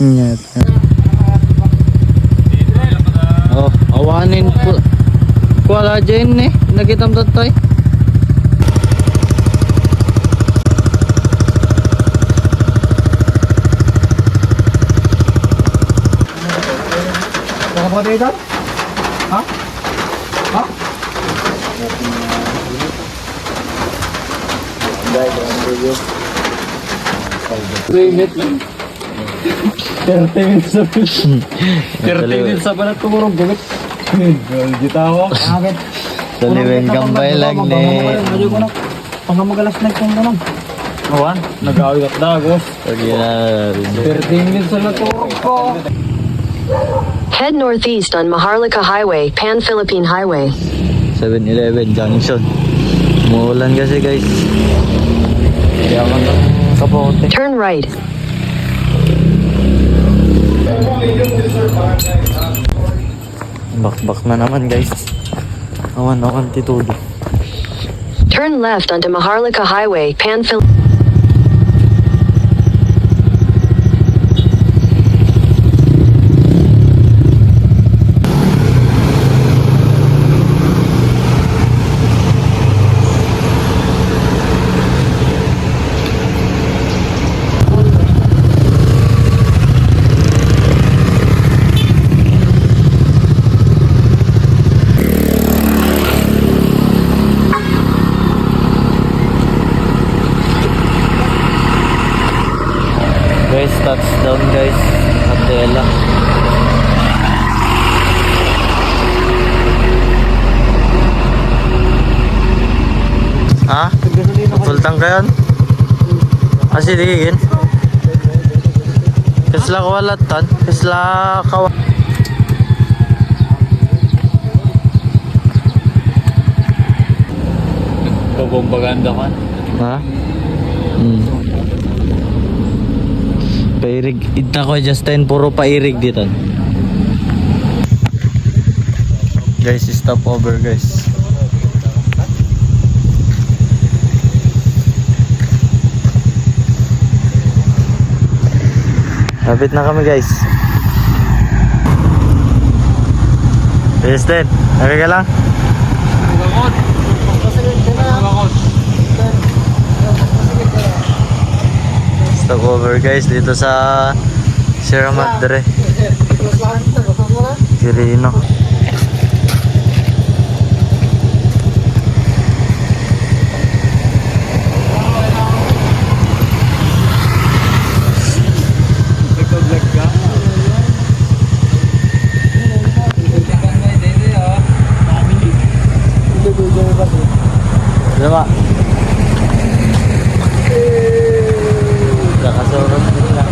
Ingat. Oh, awanin po. Kuala dyan eh. Nagitam tatay. Baka ba dito? Ha? Ha? Limit lang. 30 minutes sa pit. 30 minutes sa palat kumurong gumit. Gitawa. Agad. Tuliwin gambay lang ni. Pangamagalas na itong ganun. Awan, nag-awit at dagos. Sige na. 30 minutes sa naturong ko. Head northeast on Maharlika Highway, Pan-Philippine Highway. 7-Eleven Junction. Umuulan kasi guys. Kaya man ng kapote. Turn right. Bakbak na naman guys. Awan titudo. Turn left onto Maharlika Highway, Pan-Philippine. Guys, touchdown guys. Adela. Ha? Full tank ka yan? Kasi digigin. Kasla kawalatan. Kasla kawalatan. Pabumbaganda ka. Ha? Pairig. Ita ko Justin. Puro pairig dito. Guys, stop over guys. Lapit na kami guys. Justin, okay ka lang? Stop over guys dito sa Sierra Madre Quirino. Diba? Kakasurot nila.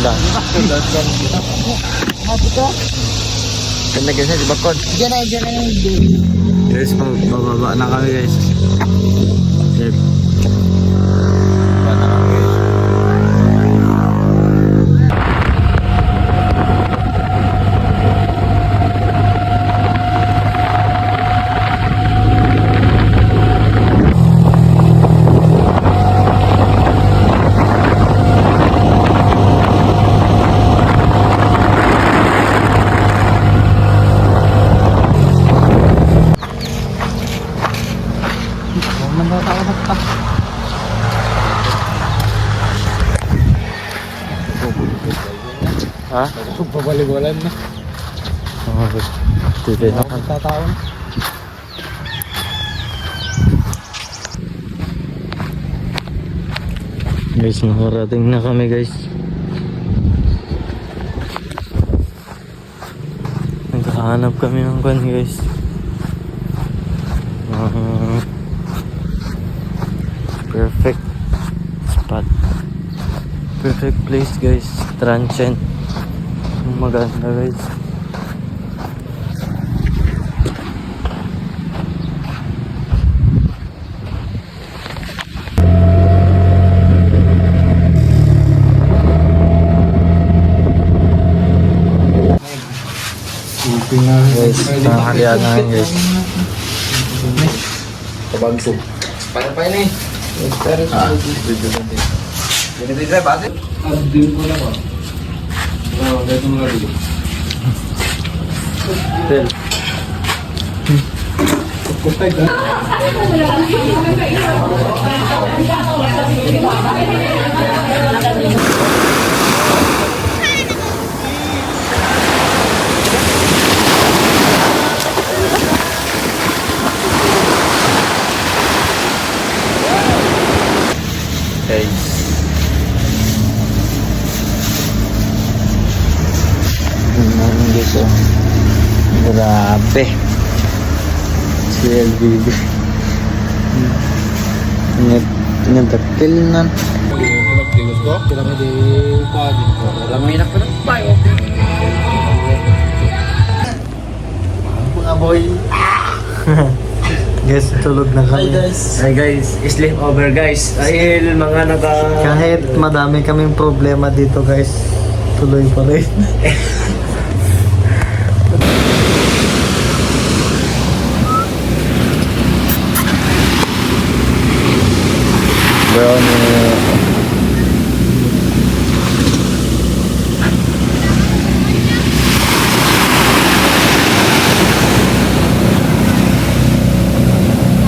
Lang. Ganda kasi di bakod. Diyan na. Guys, bababa na kami guys. Safe. Bababa na kami guys. Ha? Pabaliwalan na. Titay na. Tataon. Guys, nakarating na kami guys. Naghahanap kami ng kwan guys. Perfect spot. Perfect place guys. Transient. Maganda guys. Guys, nakakalian namin guys. Kabagso. Para pa yun eh. Ganito yung drive ate? Din ko na ba? Ganito mo rin. Tel. Kustay ka? Guys. Guys, oh. Grabe. Si LBB. Nagtakil na. Lamay na pa ng tayo. Mga boy. Guys, tulog na kami. Hi guys, sleep over guys. Dahil mga Kahit madami kaming problema dito guys, tuloy pa rin. Bro,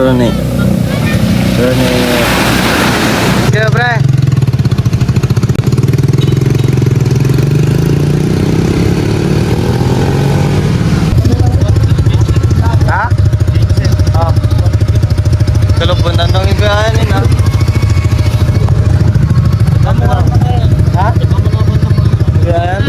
Turun Kaya pre. Ha? Oh. Kalau pun tantang ibiyanin ha. Ha? Ibiyanin?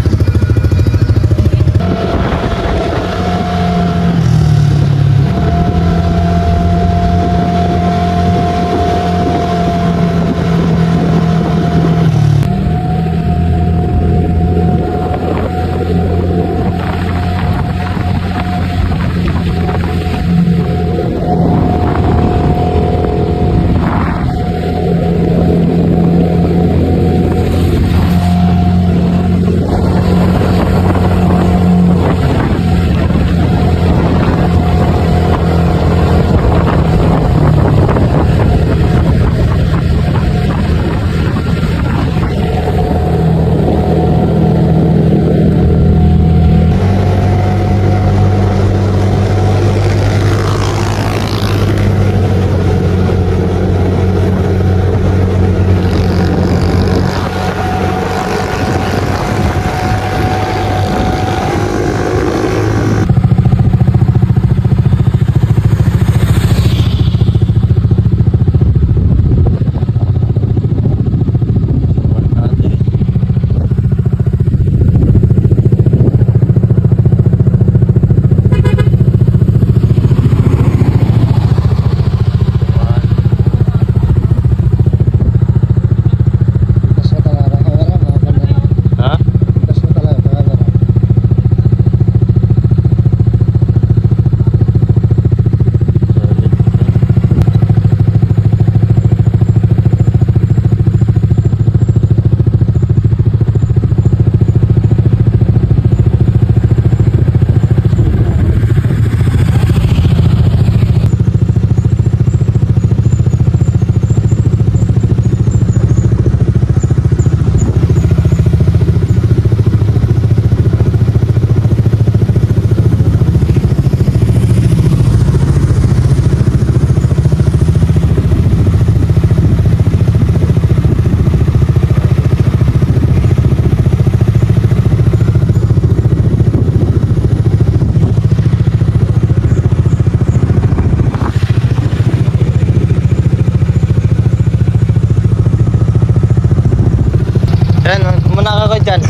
kayo dyan.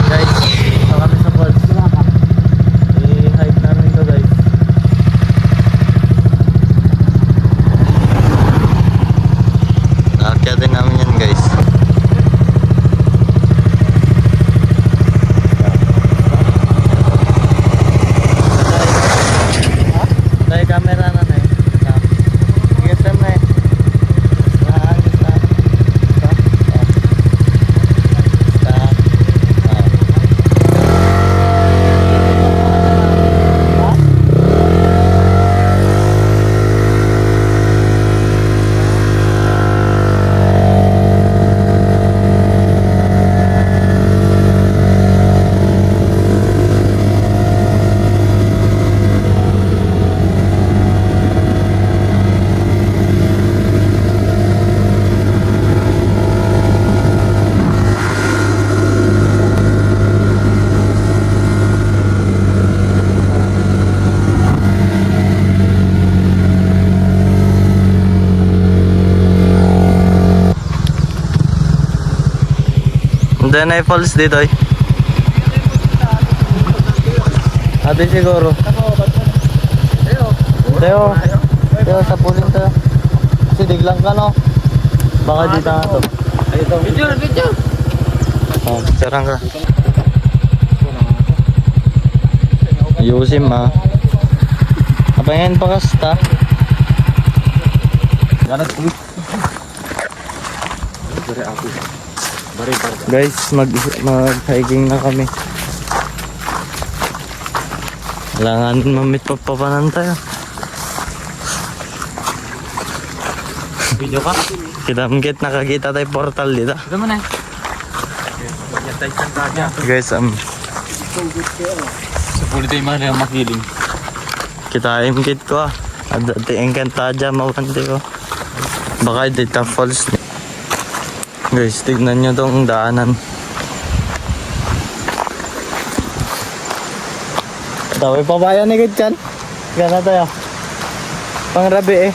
Guys, dito kami sa falls. I-hike namin ito guys. Nakakyatin namin yan guys. Dahil camera na na eh. Sige, Sam na eh. Then ay falls dito eh. Ate siguro. Teo sa puling to. Kasi diglang ka no. Baka dito nga to. Video. Oh, sarang ka. Ayusin ma. Apayan pa kasta. Guys, mag-hiking na kami. Kailangan mamit papapanan tayo. Video ka? Kita nakakita tayo portal dito. Ito mo na. Guys, Sa pulit tayo mga makiling. kita imkit ko ah. Adati engkanta mawante ko. Baka dito falls. Guys, tignan nyo tong daanan. Dawai pa ba yan ikit dyan? Gana tayo. Pangrabi eh.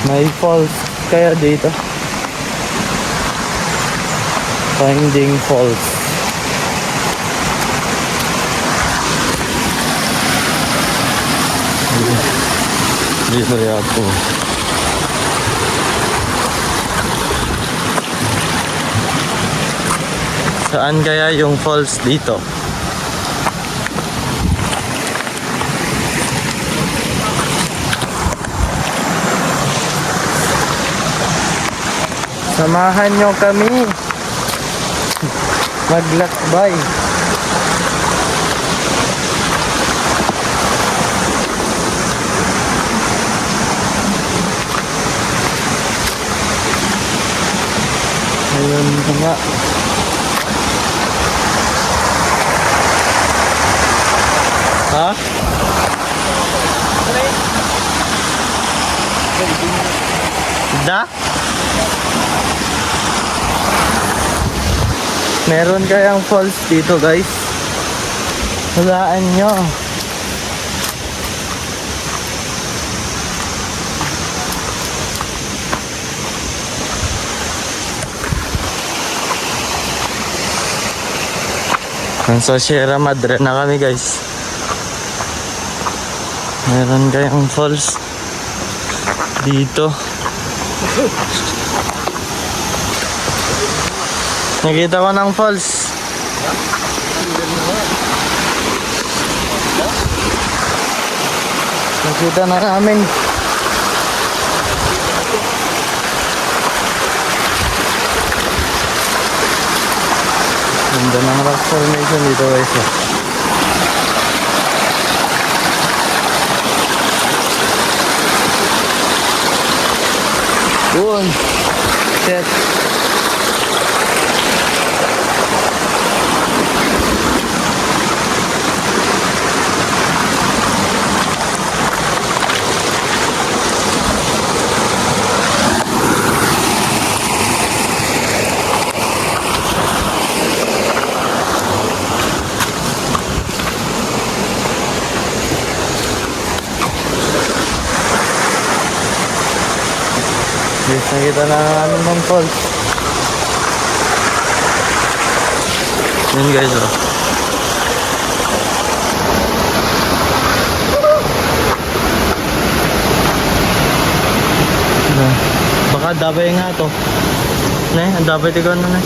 May falls kaya dito. Finding falls. Dito yato. Saan kaya yung falls dito? Samahan nyo kami maglakbay. Ayun nga. Ha? Da? Meron kayang falls dito guys. Hulaan nyo. Nasa Sierra Madre na kami guys. Meron kayang falls dito. Nakita ko ng falls. Nakita na namin. Ganda ng rock formation dito guys. Doon. Shit. Guys, nakita na namin ng falls. Yun guys, oh. Baka dabay nga to. Ne, ang dabay tigaw na ne.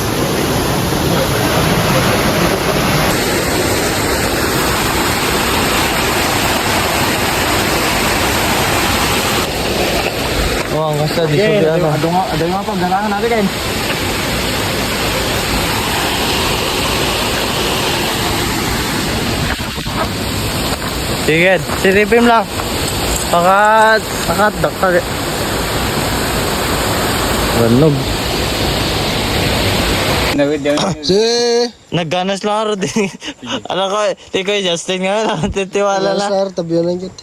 Oh, ang kasa di Okay, ano. ado nga pa, ganahan natin kayo. Sige, silipin lang. Dakal. Wanog. Nagganas lang ako din. Alam ko, di ko Justin nga lang. Titiwala lang. Sir, tabi lang yun.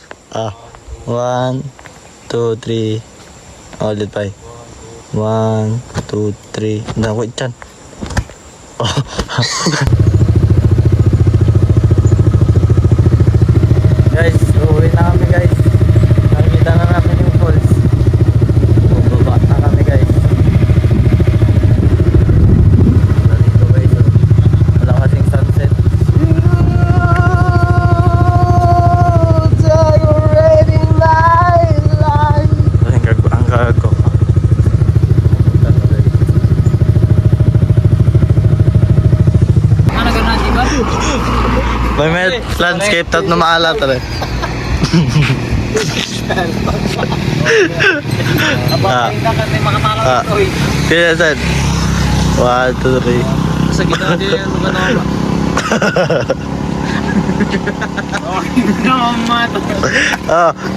1, 2, 3. Ulit pa eh. 1, 2, 3. Naku, dyan. Guys, uwi na kami guys. Nakikita na namin yung falls. Baba na kami guys. Dito guys. Wala kasing sunset. Ang gago. Ano gano'n, di ba? May landscape tat na maalat rin. Kasi makatalang ito eh. Kaya saan? 1, 2, 3. Sa gitna din yung gano'n.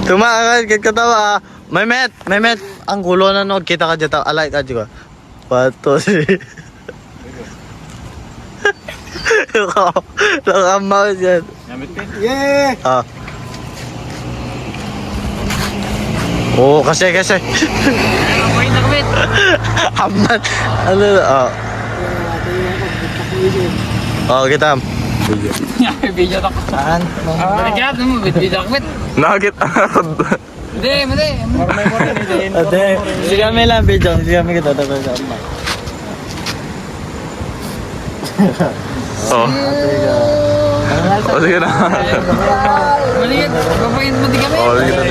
Tumakan katawa. May met. Ang gulo na no, kita ka dito. Alay ka juga. 1, 2, 3. Nakamaw dyan. Yeah! Oo, kasi. Wait na kami. Amat. Ano na? Kita. Video na ko. Saan? Balikat mo, video na kami. Nakakit. Hindi. Ate, sige kami lang video. Sige kami kita. Tapos sa amma. Oh. Oh, sige na. Balikat, papayin mo di kami. Oh, sige na.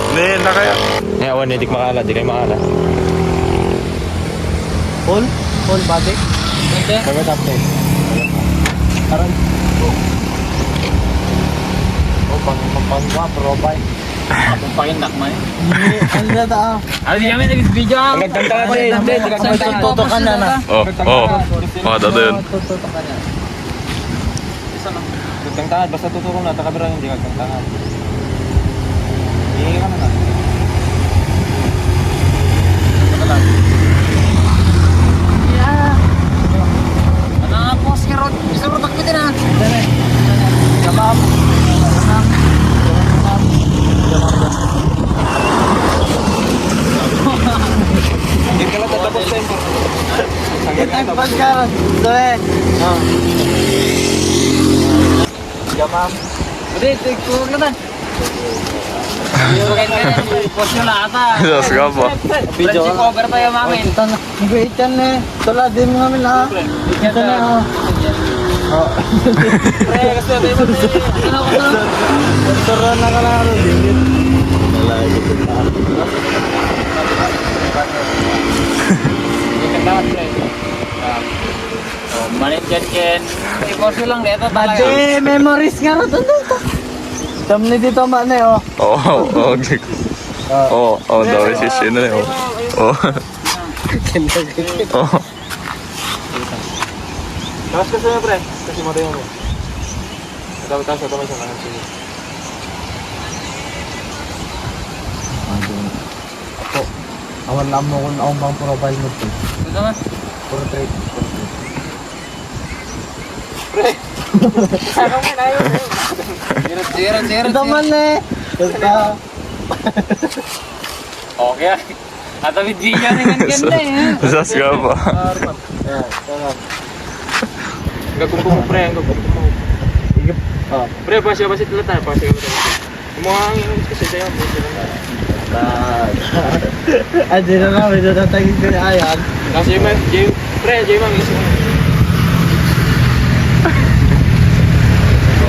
Hindi na kaya. Ngayon, hindi makala, di kayo makala. Full body. Hindi. Sabi tapos. Aray. Pangwa, probay. Pampakinak man eh. Ano na ta? Di kami nag-video ah. Nagkanta ka din. Tuto ka na na. Dato yun. Tuto ka na. Isa na. Nagkantahan, basta tuturo na, takabira hindi nagkantahan. Hihingi ka na na. Ano nga po, si Rod? Gusto mo takpitin ah. Kamam. Hindi ka lang tatapos sa ito. Kita pagkaroon. Dole. Kamam. Hindi, tigturo ka na. Post nyo lahat ah. Diyos ka po. Video ka. Cover tayo mamin. Ito na. Nag-iitan na eh. Tula, di mo kami na. Ito na oh. Pre, kasi tayo mo. Ano ko na? Tara na ka na. Wala, ito na. Ikandahan pre. Manit ken. I-post lang dito talaga. Bade, memories nga rin dito. Tamni dito man eh oh. Oo, dami sisi na rin. Oo. Tapos kasi na pre. Kasi mo tayo mo. Dapat tayo sa tamay sa mga sige. Ako, awan lang mo kung akong bang profile mo ito. Ito naman. Portrait. Pre. Ano mo na yun? Zero. Ito man eh. Basta. Okay. At ang video rin ganda eh. Diyos ka po. Gagkumpong pre, ang gagkumpong. Pre, pasya ba si Tilata? Pasya ka ba? Adi na nga, may natatagin ko na ayan. Kasi pre, Jay-Man, isa mo.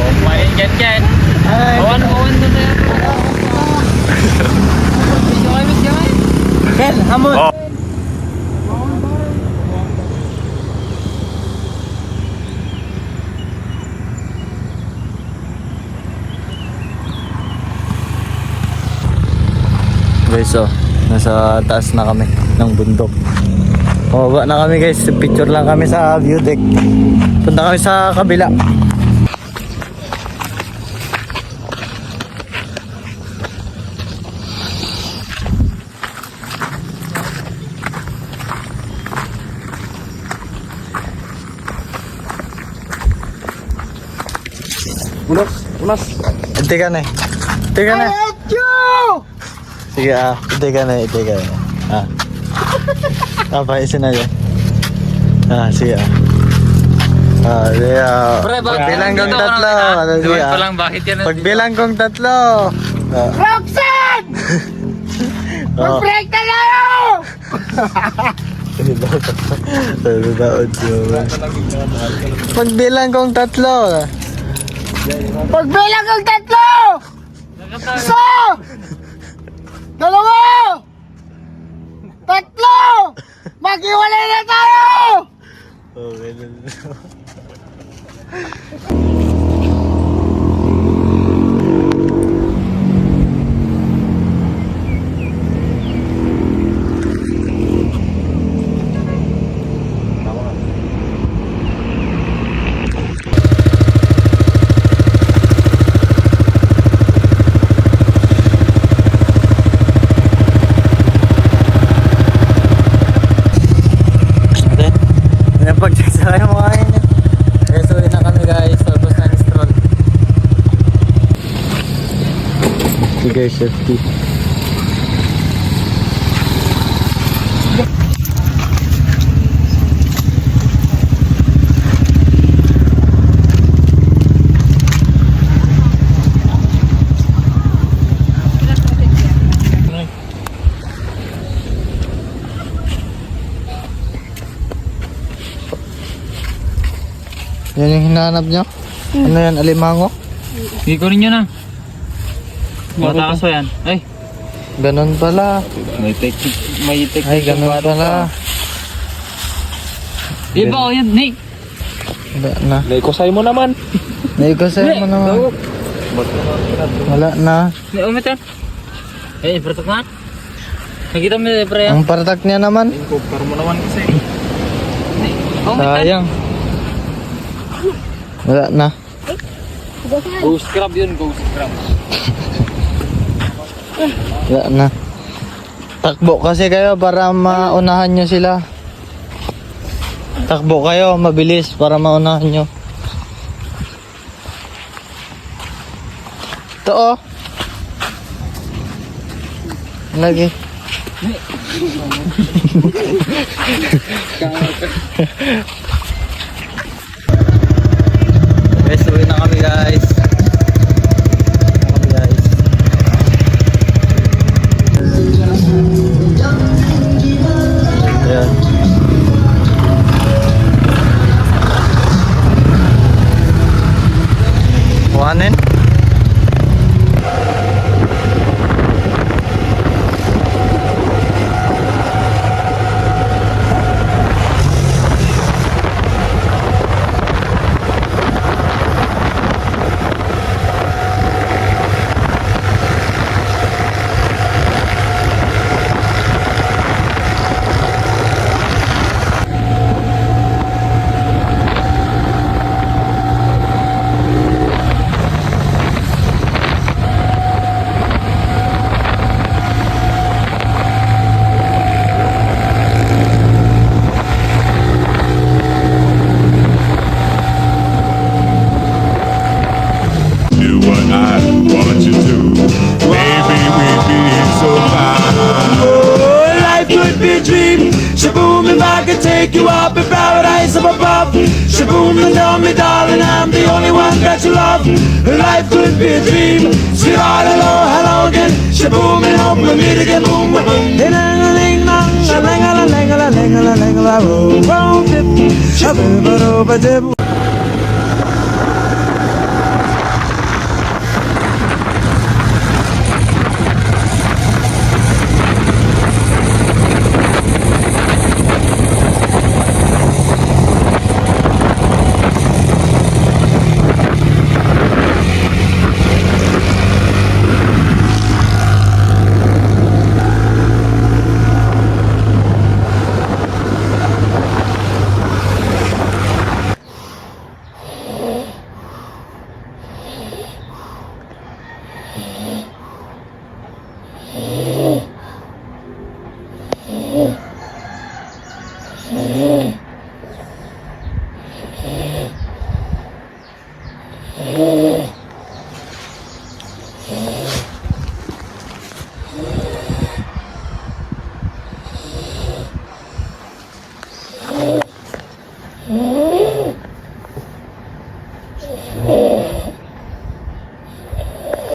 Oh, main ken. Kawan na yan. Ken, hamon! Oh. Guys, so, nasa taas na kami ng bundok. Baba na kami guys, picture lang kami sa view deck. Punta kami sa kabila. Ulas. Ite ka na eh. Ite ka na. Sige ite ka na. Paisin na dyan. Sige sige pagbilang kong tatlo. Sige bakit yan? pagbilang kong tatlo. Roxanne! Mag-break na kayo! Pagbilang kong tatlo. Pagbilang ng tatlo! Isa! Dalawa! Tatlo! Maghiwalay na tayo! Okay na. Pag-check sa kayo mga kain. Kaya suwi na kami guys. Tapos na stroll. Sige safety. Yan yung hinahanap nyo? Ano yan, alimango? Hindi ko rin yun Mataas yan. Ay, Ganon pala. may technique. Ay, ganon pala. Iba o yan, Nick. Wala na. Naikosay mo naman. Naikosay mo naman. Wala na. May umit yan. Eh, pertok na. Nakita mo yung pre yan. Ang paratak niya naman. Kupar mo naman kasi. Sayang. Wala na. Ghost crab yun, ghost crab. Wala na. Takbo kasi kayo para maunahan nyo sila. Takbo kayo, mabilis para maunahan nyo. Ito oh. Lagi. Guys, uwi na kami guys. Ayan. Kuhanin. Shaboom, if I could take you up in paradise up above. Shaboom, and tell me, darling, I'm the only one. that you love. Life could be a dream. Sweetheart, hello, hello again. Shaboom and home, we'll meet again. Boom, boom, boom.